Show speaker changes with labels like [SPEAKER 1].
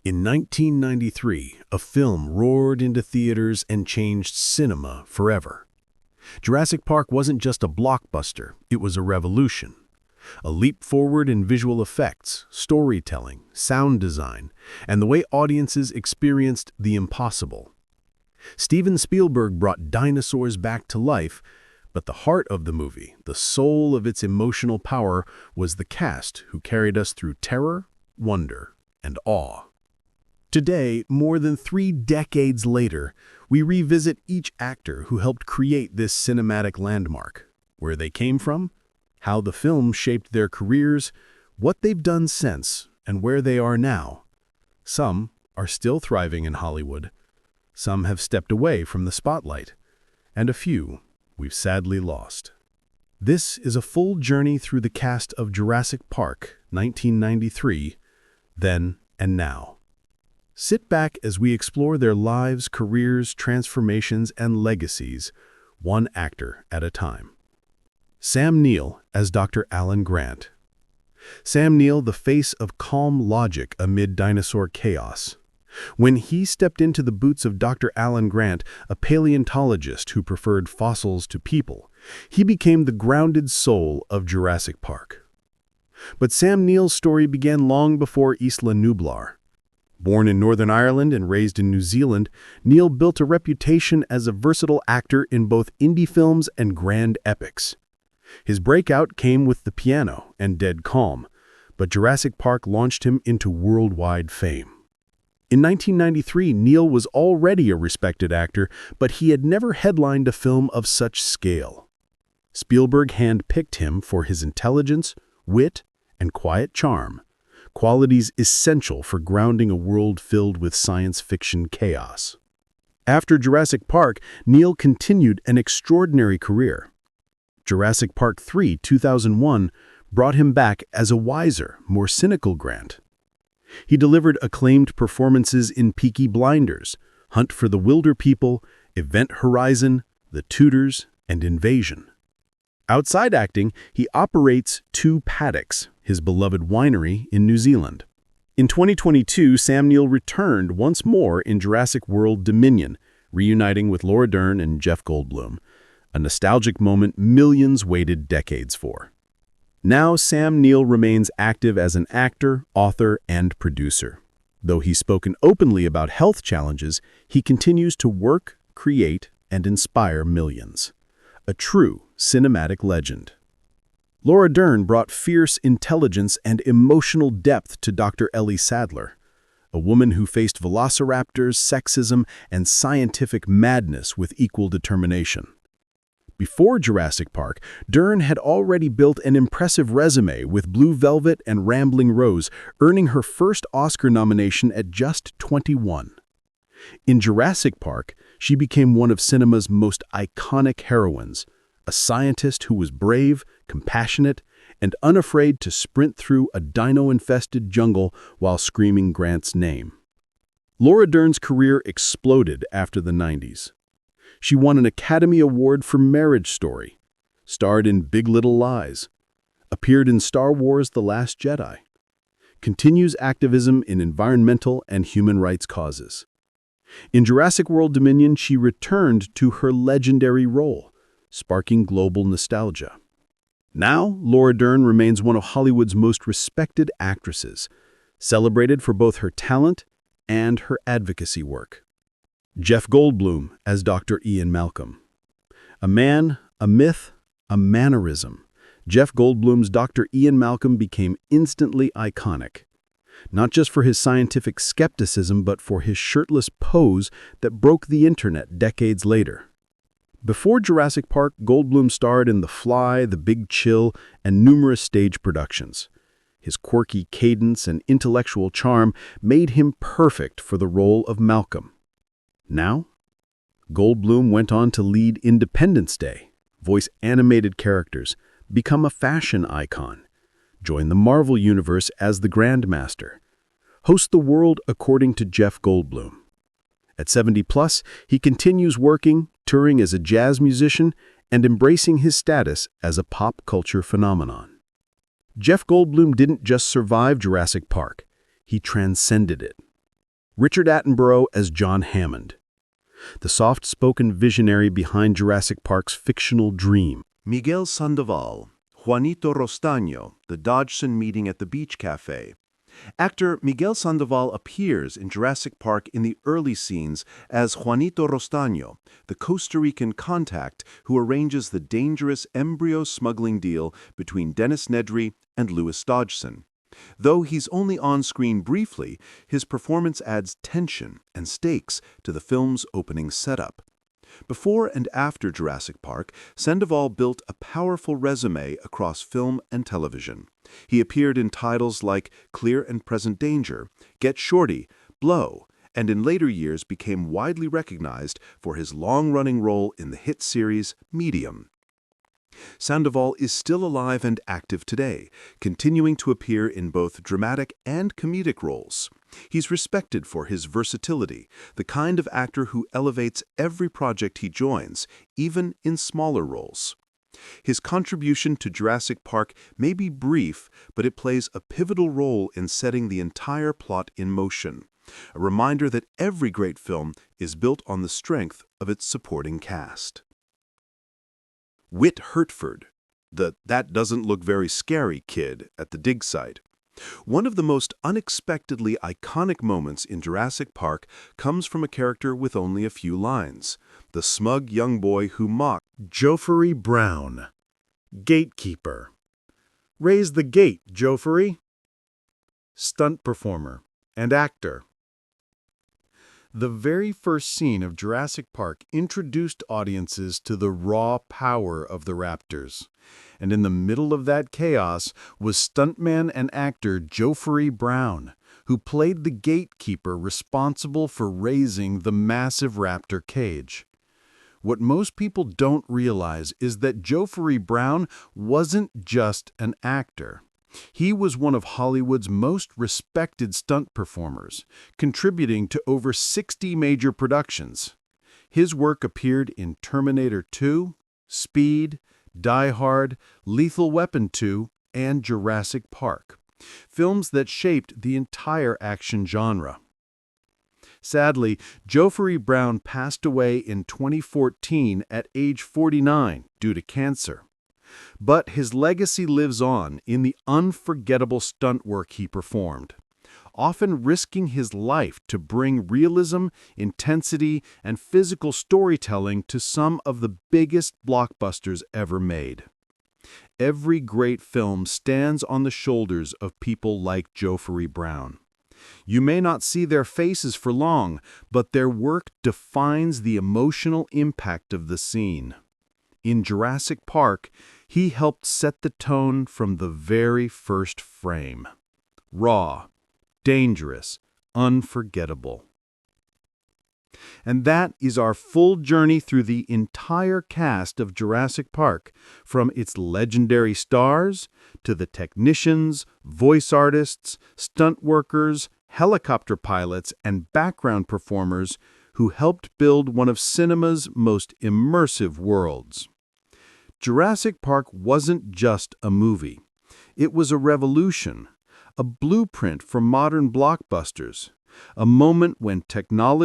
[SPEAKER 1] In 1993, a film roared into theaters and changed cinema forever. Jurassic Park wasn't just a blockbuster, it was a revolution. A leap forward in visual effects, storytelling, sound design, and the way audiences experienced the impossible. Steven Spielberg brought dinosaurs back to life, but the heart of the movie, the soul of its emotional power, was the cast who carried us through terror, wonder, and awe. Today, more than 3 decades later, we revisit each actor who helped create this cinematic landmark, where they came from, how the film shaped their careers, what they've done since, and where they are now. Some are still thriving in Hollywood. Some have stepped away from the spotlight, and a few we've sadly lost. This is a full journey through the cast of Jurassic Park, 1993, then and now. Sit back as we explore their lives, careers, transformations, and legacies, one actor at a time. Sam Neill as Dr. Alan Grant. Sam Neill, the face of calm logic amid dinosaur chaos. When he stepped into the boots of Dr. Alan Grant, a paleontologist who preferred fossils to people, he became the grounded soul of Jurassic Park. But Sam Neill's story began long before Isla Nublar. Born in Northern Ireland and raised in New Zealand, Neill built a reputation as a versatile actor in both indie films and grand epics. His breakout came with The Piano and Dead Calm, but Jurassic Park launched him into worldwide fame. In 1993, Neill was already a respected actor, but he had never headlined a film of such scale. Spielberg handpicked him for his intelligence, wit, and quiet charm, qualities essential for grounding a world filled with science fiction chaos. After Jurassic Park, Neill continued an extraordinary career. Jurassic Park 3, 2001, brought him back as a wiser, more cynical Grant. He delivered acclaimed performances in Peaky Blinders, Hunt for the Wilder People, Event Horizon, The Tudors, and Invasion. Outside acting, he operates 2 Paddocks, his beloved winery in New Zealand. In 2022, Sam Neill returned once more in Jurassic World Dominion, reuniting with Laura Dern and Jeff Goldblum, a nostalgic moment millions waited decades for. Now Sam Neill remains active as an actor, author, and producer. Though he's spoken openly about health challenges, he continues to work, create, and inspire millions. A true cinematic legend. Laura Dern brought fierce intelligence and emotional depth to Dr. Ellie Sattler, a woman who faced velociraptors, sexism, and scientific madness with equal determination. Before Jurassic Park, Dern had already built an impressive resume with Blue Velvet and Rambling Rose, earning her first Oscar nomination at just 21. In Jurassic Park, she became one of cinema's most iconic heroines, a scientist who was brave, compassionate, and unafraid to sprint through a dino-infested jungle while screaming Grant's name. Laura Dern's career exploded after the 90s. She won an Academy Award for Marriage Story, starred in Big Little Lies, appeared in Star Wars: The Last Jedi, continues activism in environmental and human rights causes. In Jurassic World Dominion, she returned to her legendary role, sparking global nostalgia. Now, Laura Dern remains one of Hollywood's most respected actresses, celebrated for both her talent and her advocacy work. Jeff Goldblum as Dr. Ian Malcolm. A man, a myth, a mannerism. Jeff Goldblum's Dr. Ian Malcolm became instantly iconic, not just for his scientific skepticism, but for his shirtless pose that broke the internet decades later. Before Jurassic Park, Goldblum starred in The Fly, The Big Chill, and numerous stage productions. His quirky cadence and intellectual charm made him perfect for the role of Malcolm. Now, Goldblum went on to lead Independence Day, voice animated characters, become a fashion icon, join the Marvel Universe as the Grandmaster, host The World According to Jeff Goldblum. At 70+, he continues working, touring as a jazz musician, and embracing his status as a pop culture phenomenon. Jeff Goldblum didn't just survive Jurassic Park, he transcended it. Richard Attenborough as John Hammond, the soft-spoken visionary behind Jurassic Park's fictional dream.
[SPEAKER 2] Miguel Sandoval, Juanito Rostaño, the Dodgson meeting at the beach cafe. Actor Miguel Sandoval appears in Jurassic Park in the early scenes as Juanito Rostaño, the Costa Rican contact who arranges the dangerous embryo smuggling deal between Dennis Nedry and Louis Dodgson. Though he's only on screen briefly, his performance adds tension and stakes to the film's opening setup. Before and after Jurassic Park, Sandoval built a powerful resume across film and television. He appeared in titles like Clear and Present Danger, Get Shorty, Blow, and in later years became widely recognized for his long-running role in the hit series Medium. Sandoval is still alive and active today, continuing to appear in both dramatic and comedic roles. He's respected for his versatility, the kind of actor who elevates every project he joins, even in smaller roles. His contribution to Jurassic Park may be brief, but it plays a pivotal role in setting the entire plot in motion. A reminder that every great film is built on the strength of its supporting cast. Whit Hertford, the "that doesn't look very scary" kid at the dig site. One of the most unexpectedly iconic moments in Jurassic Park comes from a character with only a few lines, the smug young boy who mocked
[SPEAKER 1] Joffrey Brown, gatekeeper. Raise the gate, Joffrey. Stunt performer and actor. The very first scene of Jurassic Park introduced audiences to the raw power of the raptors. And in the middle of that chaos was stuntman and actor Joffrey Brown, who played the gatekeeper responsible for raising the massive raptor cage. What most people don't realize is that Joffrey Brown wasn't just an actor. He was one of Hollywood's most respected stunt performers, contributing to over 60 major productions. His work appeared in Terminator 2, Speed, Die Hard, Lethal Weapon 2, and Jurassic Park, films that shaped the entire action genre. Sadly, Joffrey Brown passed away in 2014 at age 49 due to cancer. But his legacy lives on in the unforgettable stunt work he performed, often risking his life to bring realism, intensity, and physical storytelling to some of the biggest blockbusters ever made. Every great film stands on the shoulders of people like Joffrey Brown. You may not see their faces for long, but their work defines the emotional impact of the scene. In Jurassic Park, he helped set the tone from the very first frame. Raw, dangerous, unforgettable. And that is our full journey through the entire cast of Jurassic Park, from its legendary stars to the technicians, voice artists, stunt workers, helicopter pilots, and background performers who helped build one of cinema's most immersive worlds. Jurassic Park wasn't just a movie. It was a revolution, a blueprint for modern blockbusters, a moment when technology